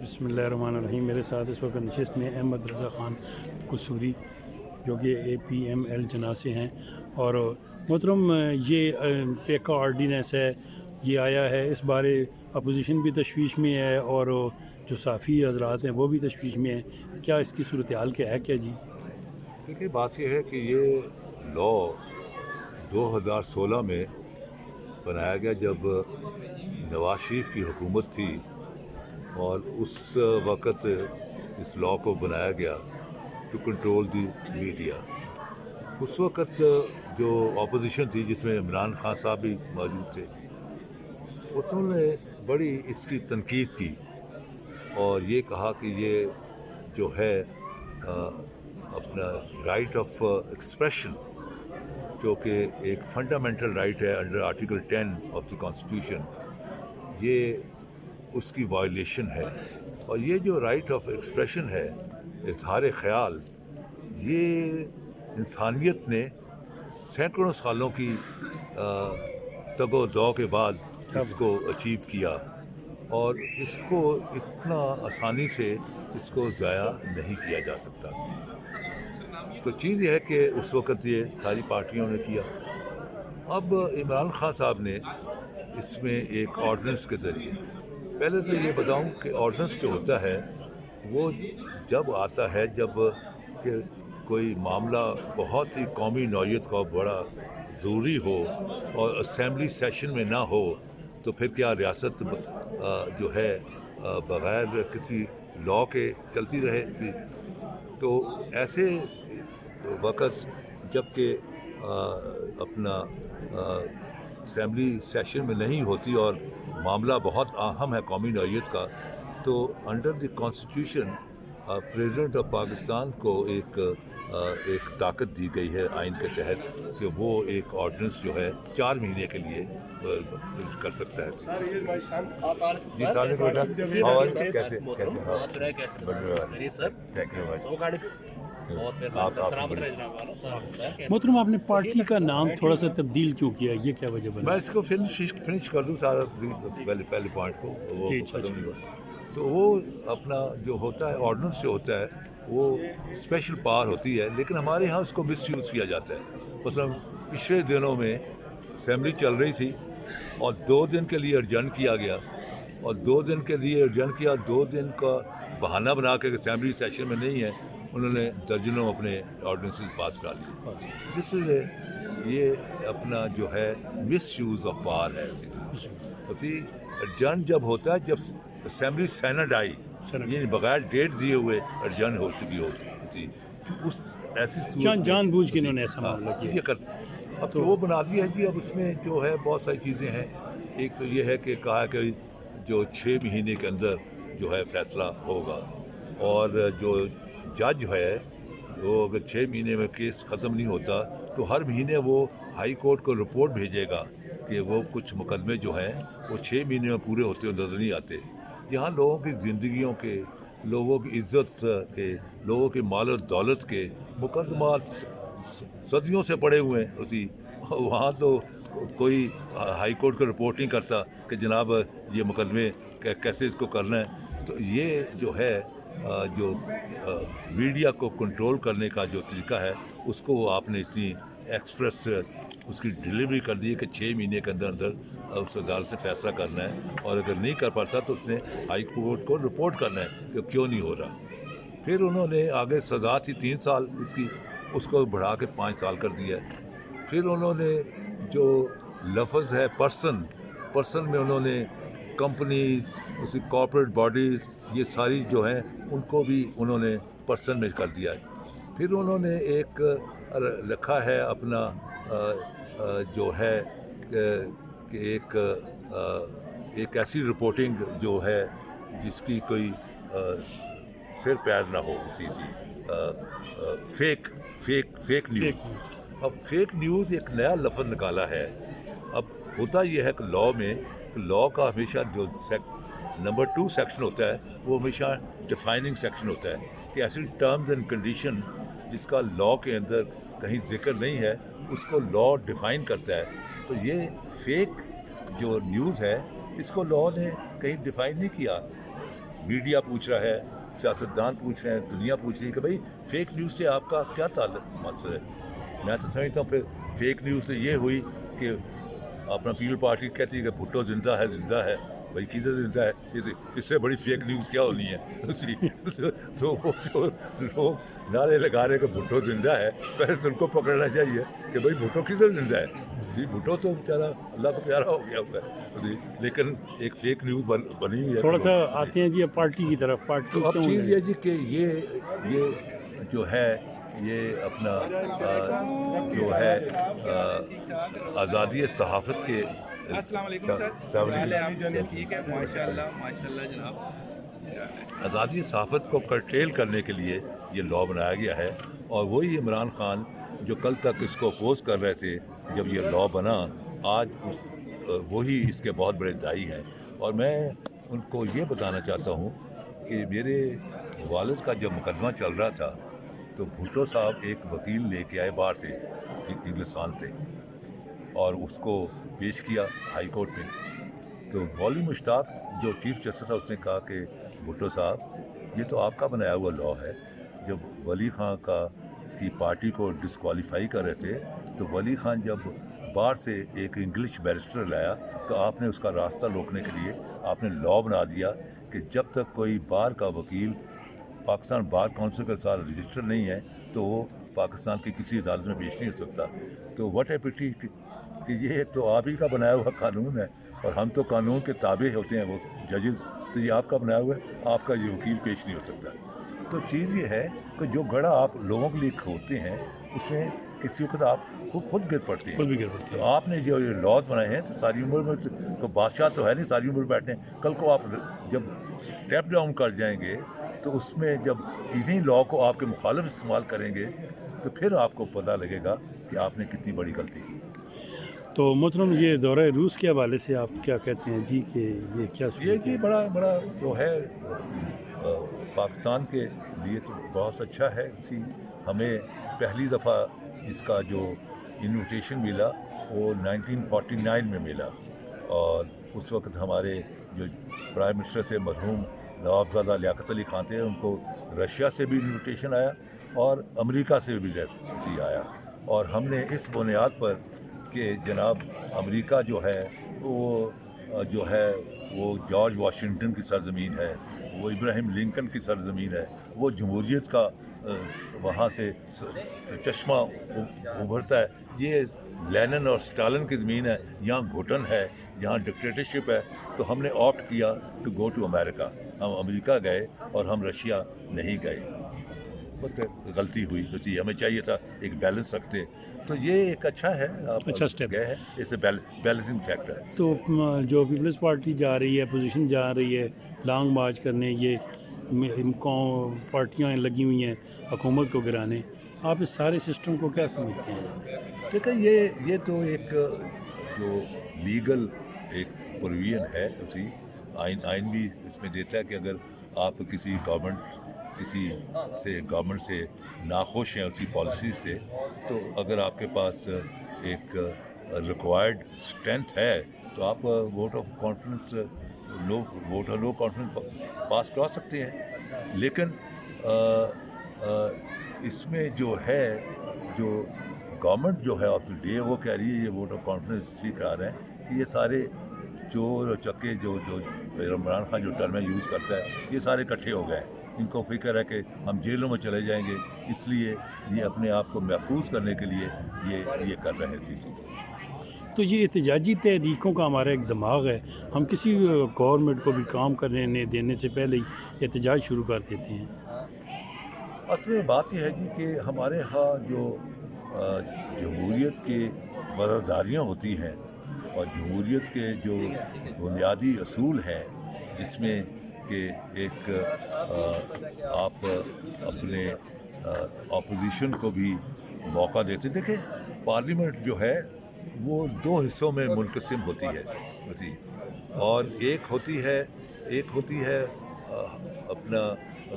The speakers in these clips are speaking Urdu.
بسم اللہ الرحمن الرحیم. میرے ساتھ اس وقت نشست میں احمد رضا خان قصوری جو کہ APML جناح سے ہیں. اور محترم یہ پیکا آرڈیننس ہے، یہ آیا ہے، اس بارے اپوزیشن بھی تشویش میں ہے اور جو صحافی حضرات ہیں وہ بھی تشویش میں ہیں. کیا اس کی صورتحال کیا ہے؟ کیا جی دیکھیے، بات یہ ہے کہ یہ لا 2016 میں بنایا گیا جب نواز شریف کی حکومت تھی، اور اس وقت اس لا کو بنایا گیا ٹو کنٹرول دی میڈیا. اس وقت جو اپوزیشن تھی جس میں عمران خان صاحب بھی موجود تھے، انہوں نے بڑی اس کی تنقید کی اور یہ کہا کہ یہ جو ہے اپنا رائٹ آف ایکسپریشن، جو کہ ایک فنڈامنٹل رائٹ ہے under article 10 of the constitution, یہ اس کی وائلیشن ہے. اور یہ جو رائٹ آف ایکسپریشن ہے، اظہار خیال، یہ انسانیت نے سینکڑوں سالوں کی تگ و دو کے بعد اس کو اچیو کیا، اور اس کو اتنا آسانی سے اس کو ضائع نہیں کیا جا سکتا. تو چیز یہ ہے کہ اس وقت یہ ساری پارٹیوں نے کیا. اب عمران خان صاحب نے اس میں ایک آرڈیننس کے ذریعے، پہلے تو یہ بتاؤں کہ آرڈیننس جو ہوتا ہے وہ جب آتا ہے جب کہ کوئی معاملہ بہت ہی قومی نوعیت کا بڑا ضروری ہو اور اسمبلی سیشن میں نہ ہو، تو پھر کیا ریاست جو ہے بغیر کسی لا کے چلتی رہے گی؟ تو ایسے وقت جب کہ اپنا اسمبلی سیشن میں نہیں ہوتی اور معاملہ بہت اہم ہے قومی نوعیت کا، تو under the constitution president of Pakistan کو ایک طاقت دی گئی ہے آئین کے تحت کہ وہ ایک آرڈیننس جو ہے 4 مہینے کے لیے کر سکتا ہے. جی محترم، آپ نے پارٹی کا نام تھوڑا سا تبدیل کیوں کیا؟ یہ کیا وجہ بنا؟ میں اس کو فنش کر دوں سارا پہلے پوائنٹ کو، وہ ختم نہیں ہوا. تو وہ اپنا جو ہوتا ہے آرڈیننس جو ہوتا ہے وہ اسپیشل پاور ہوتی ہے، لیکن ہمارے ہاں اس کو مس یوز کیا جاتا ہے. مثلاً پچھلے دنوں میں اسمبلی چل رہی تھی اور 2 دن کے لیے ایڈجرن کیا گیا، اور 2 دن کے لیے ایڈجرن کیا، 2 دن کا بہانہ بنا کے اسمبلی سیشن میں نہیں ہے، انہوں نے درجنوں اپنے آرڈیننسز پاس کر لیے. جس سے یہ اپنا جو ہے مس یوز آف پاور ہے. ایڈجرن جب ہوتا ہے جب اسمبلی سینٹ آئی، یعنی بغیر ڈیٹ دیے ہوئے ایڈجرن ہو چکی ہوتی، اس ایسی جان بوجھ کے انہوں نے ایسا معاملہ کیا. یہ کرتے اب تو وہ بنا دیا ہے جی. اب اس میں جو ہے بہت ساری چیزیں ہیں. ایک تو یہ ہے کہ کہا کہ جو 6 مہینے کے اندر جو ہے فیصلہ ہوگا، اور جو جج ہے وہ اگر 6 مہینے میں کیس ختم نہیں ہوتا تو ہر مہینے وہ ہائی کورٹ کو رپورٹ بھیجے گا کہ وہ کچھ مقدمے جو ہیں وہ 6 مہینے میں پورے ہوتے ہوئے نظر نہیں آتے. یہاں لوگوں کی زندگیوں کے، لوگوں کی عزت کے، لوگوں کے مال و دولت کے مقدمات صدیوں سے پڑے ہوئے ہیں اسی. وہاں تو کوئی ہائی کورٹ کو رپورٹ نہیں کرتا کہ جناب یہ مقدمے کیسے اس کو کرنا ہے. تو یہ جو ہے جو میڈیا کو کنٹرول کرنے کا جو طریقہ ہے، اس کو آپ نے اتنی ایکسپریس اس کی ڈلیوری کر دی ہے کہ 6 مہینے کے اندر اندر اس عدالت نے فیصلہ کرنا ہے، اور اگر نہیں کر پاتا تو اس نے ہائی کورٹ کو رپورٹ کرنا ہے کہ کیوں نہیں ہو رہا. پھر انہوں نے آگے سزا تھی 3 سال اس کی، اس کو بڑھا کے 5 سال کر دیا ہے. پھر انہوں نے جو لفظ ہے پرسن میں انہوں نے کمپنیز، اسی کارپوریٹ باڈیز، یہ ساری جو ہیں ان کو بھی انہوں نے پرسن میں کر دیا ہے. پھر انہوں نے ایک لکھا ہے اپنا جو ہے کہ ایک ایسی رپورٹنگ جو ہے جس کی کوئی سر پیر نہ ہو، فیک نیوز. اب فیک نیوز ایک نیا لفظ نکالا ہے. اب ہوتا یہ ہے کہ لا کا ہمیشہ جو نمبر 2 سیکشن ہوتا ہے وہ ہمیشہ ڈیفائننگ سیکشن ہوتا ہے کہ ایسی ٹرمز اینڈ کنڈیشن جس کا لا کے اندر کہیں ذکر نہیں ہے اس کو لا ڈیفائن کرتا ہے. تو یہ فیک جو نیوز ہے اس کو لا نے کہیں ڈیفائن نہیں کیا. میڈیا پوچھ رہا ہے, سیاستدان پوچھ رہے ہیں, دنیا پوچھ رہی ہے کہ بھائی فیک نیوز سے آپ کا کیا تعلق مقصد ہے. میں تو سمجھتا ہوں پھر فیک نیوز سے یہ ہوئی کہ اپنا پیپل پارٹی کہتی ہے کہ بھٹو زندہ ہے. بھائی کدھر زندہ ہے؟ اس سے بڑی فیک نیوز کیا ہونی ہے؟ تو لوگ نعرے لگا رہے کہ بھٹو زندہ ہے, پہلے تو ان کو پکڑنا چاہیے کہ بھائی بھٹو کدھر زندہ ہے. جی بھٹو تو بیچارہ اللہ کا پیارا ہو گیا ہوا ہے جی, لیکن ایک فیک نیوز بنی ہوئی ہے. تھوڑا سا آتے ہیں جی اب پارٹی کی طرف. پارٹی تو اب کیوں چیز یہ جی کہ یہ جو ہے یہ اپنا جو ہے آزادی صحافت کے. السلام علیکم سر, حال ہے آپ سے ٹھیک ہے؟ ماشاء اللہ جناب. آزادی صحافت کو کرٹیل کرنے کے لیے یہ لا بنایا گیا ہے, اور وہی عمران خان جو کل تک اس کو اپوز کر رہے تھے, جب یہ لا بنا آج وہی اس کے بہت بڑے دائی ہیں. اور میں ان کو یہ بتانا چاہتا ہوں کہ میرے والد کا جب مقدمہ چل رہا تھا تو بھٹو صاحب ایک وکیل لے کے آئے باہر سے, انگلستان سے, اور اس کو پیش کیا ہائی کورٹ میں. تو مولوی مشتاق جو چیف جسٹس تھا اس نے کہا کہ بھٹو صاحب یہ تو آپ کا بنایا ہوا لا ہے. جب ولی خان کی پارٹی کو ڈسکوالیفائی کر رہے تھے تو ولی خان جب باہر سے ایک انگلش بیرسٹر لایا تو آپ نے اس کا راستہ روکنے کے لیے آپ نے لا بنا دیا کہ جب تک کوئی بار کا وکیل پاکستان بار کونسل کے ساتھ رجسٹر نہیں ہے تو وہ پاکستان کی کسی عدالت میں پیش نہیں ہو سکتا. تو واٹ اے پٹی کہ یہ تو آپ ہی کا بنایا ہوا قانون ہے, اور ہم تو قانون کے تابع ہوتے ہیں, وہ ججز. تو یہ آپ کا بنایا ہوا ہے, آپ کا یہ وکیل پیش نہیں ہو سکتا. تو چیز یہ ہے کہ جو گڑھا آپ لوگوں کے لیے کھودتے ہیں اس میں کسی وقت آپ خود گر پڑتے ہیں. تو آپ نے جو یہ لاز بنائے ہیں تو ساری عمر میں تو بادشاہ تو ہے نہیں ساری عمر بیٹھنے. کل کو آپ جب اسٹیپ ڈاؤن کر جائیں گے تو اس میں جب انہیں لا کو آپ کے مخالف استعمال کریں گے تو پھر آپ کو پتہ لگے گا کہ آپ نے کتنی بڑی غلطی کی. تو محترم یہ دورہ روس کے حوالے سے آپ کیا کہتے ہیں جی کہ یہ کیا یہ جی بڑا جو ہے پاکستان کے لیے تو بہت اچھا ہے. ہمیں پہلی دفعہ اس کا جو انویٹیشن ملا وہ 1949 میں ملا, اور اس وقت ہمارے جو پرائم منسٹر تھے مرحوم نواب زادہ لیاقت علی خان تھے, ان کو رشیا سے بھی انویٹیشن آیا اور امریکہ سے بھی آیا. اور ہم نے اس بنیاد پر کہ جناب امریکہ جو ہے وہ جارج واشنگٹن کی سرزمین ہے, وہ ابراہیم لنکن کی سرزمین ہے, وہ جمہوریت کا وہاں سے چشمہ ابھرتا ہے. یہ لینن اور اسٹالن کی زمین ہے, یہاں گھٹن ہے, یہاں ڈکٹیٹرشپ ہے. تو ہم نے آپٹ کیا ٹو گو ٹو امریکہ. ہم امریکہ گئے اور ہم رشیا نہیں گئے. بس غلطی ہوئی, بس یہ ہمیں چاہیے تھا ایک بیلنس رکھتے. تو یہ ایک اچھا ہے, آپ اچھا اسٹیپ گئے ہیں, اس سے بیلنسنگ فیکٹر ہے. تو جو پیپلز پارٹی جا رہی ہے, اپوزیشن جا رہی ہے لانگ مارچ کرنے, یہ پارٹیاں لگی ہوئی ہیں حکومت کو گرانے, آپ اس سارے سسٹم کو کیا سمجھتے ہیں؟ دیکھیں یہ تو ایک جو لیگل ایک پروویژن ہے, اسی آئین بھی اس میں دیتا ہے کہ اگر آپ کسی گورنمنٹ سے ناخوش ہیں اسی پالیسی سے, تو اگر آپ کے پاس ایک ریکوائرڈ اسٹرینتھ ہے تو آپ ووٹ آف کانفیڈنس لو کانفیڈنس پاس کرا سکتے ہیں. لیکن اس میں جو ہے جو گورنمنٹ جو ہے آف دا ڈے وہ کہہ رہی ہے یہ ووٹ آف کانفیڈنس اس لیے کرا رہے ہیں کہ یہ سارے چور اور چکے جو عمران خان جو ٹرمیں یوز کرتا ہے یہ سارے اکٹھے ہو گئے. ان کو فکر ہے کہ ہم جیلوں میں چلے جائیں گے, اس لیے یہ اپنے آپ کو محفوظ کرنے کے لیے یہ کر رہے تھے. تو یہ احتجاجی تحریکوں کا ہمارا ایک دماغ ہے, ہم کسی گورنمنٹ کو بھی کام کرنے دینے سے پہلے ہی احتجاج شروع کر دیتے ہیں. اصل میں بات یہ ہے جی کہ ہمارے ہاں جو جمہوریت کی وفاداریاں ہوتی ہیں اور جمہوریت کے جو بنیادی اصول ہیں, جس میں کہ ایک آپ اپنے اپوزیشن کو بھی موقع دیتے. دیکھیں پارلیمنٹ جو ہے وہ دو حصوں میں منقسم ہوتی ہے, اور ایک ہوتی ہے اپنا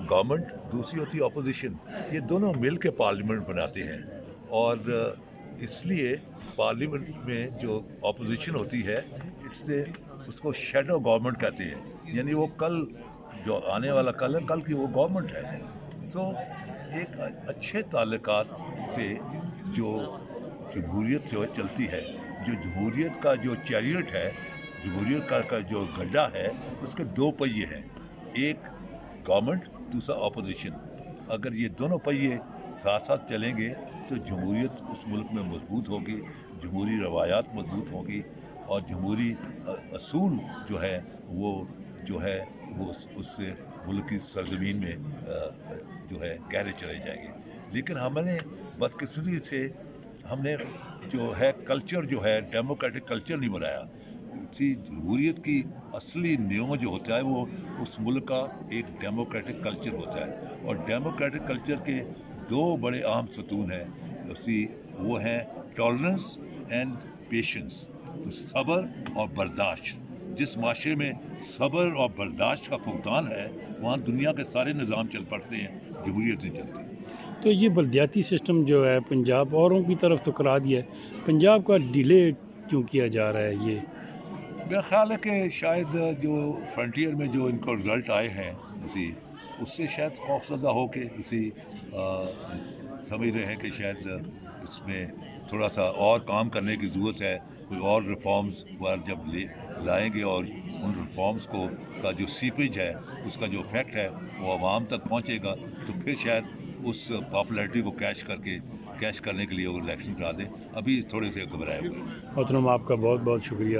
گورنمنٹ, دوسری ہوتی ہے اپوزیشن. یہ دونوں مل کے پارلیمنٹ بناتے ہیں, اور اس لیے پارلیمنٹ میں جو اپوزیشن ہوتی ہے اس کو شیڈو گورنمنٹ کہتے ہیں. یعنی وہ کل جو آنے والا کل ہے، کل کی وہ گورنمنٹ ہے. سو ایک اچھے تعلقات سے جو جمہوریت جو چلتی ہے، جو جمہوریت کا جو چیریٹ ہے، جمہوریت کا جو گڈھا ہے، اس کے دو پہیے ہیں، ایک گورنمنٹ، دوسرا اپوزیشن. اگر یہ دونوں پہیے ساتھ ساتھ چلیں گے تو جمہوریت اس ملک میں مضبوط ہوگی، جمہوری روایات مضبوط ہوگی، اور جمہوری اصول جو ہے وہ اس سے ملک کی سرزمین میں جو ہے گہرے چلے جائیں گے. لیکن ہم نے بدقسمتی سے ہم نے جو ہے کلچر جو ہے ڈیموکریٹک کلچر نہیں بنایا. جمہوریت کی اصلی نیو جو ہوتا ہے وہ اس ملک کا ایک ڈیموکریٹک کلچر ہوتا ہے، اور ڈیموکریٹک کلچر کے دو بڑے اہم ستون ہیں، وہ ہیں ٹالرنس اینڈ پیشنس، صبر اور برداشت. جس معاشرے میں صبر اور برداشت کا فقدان ہے وہاں دنیا کے سارے نظام چل پڑتے ہیں، جمہوریت نہیں چلتی. تو یہ بلدیاتی سسٹم جو ہے پنجاب اوروں کی طرف تو کرا دیا ہے، پنجاب کا ڈیلے کیوں کیا جا رہا ہے؟ یہ میرا خیال ہے کہ شاید جو فرنٹیئر میں جو ان کو رزلٹ آئے ہیں اس سے شاید خوفزدہ ہو کے سمجھ رہے ہیں کہ شاید اس میں تھوڑا سا اور کام کرنے کی ضرورت ہے، کوئی اور ریفارمز جب لائیں گے اور ان ریفارمز کا جو سیپیج ہے، اس کا جو افیکٹ ہے وہ عوام تک پہنچے گا تو پھر شاید اس پاپولیرٹی کو کیش کرنے کے لیے وہ الیکشن کرا دیں. ابھی تھوڑے سے گھبرائے ہوئے ہیں. محترم آپ کا بہت بہت شکریہ.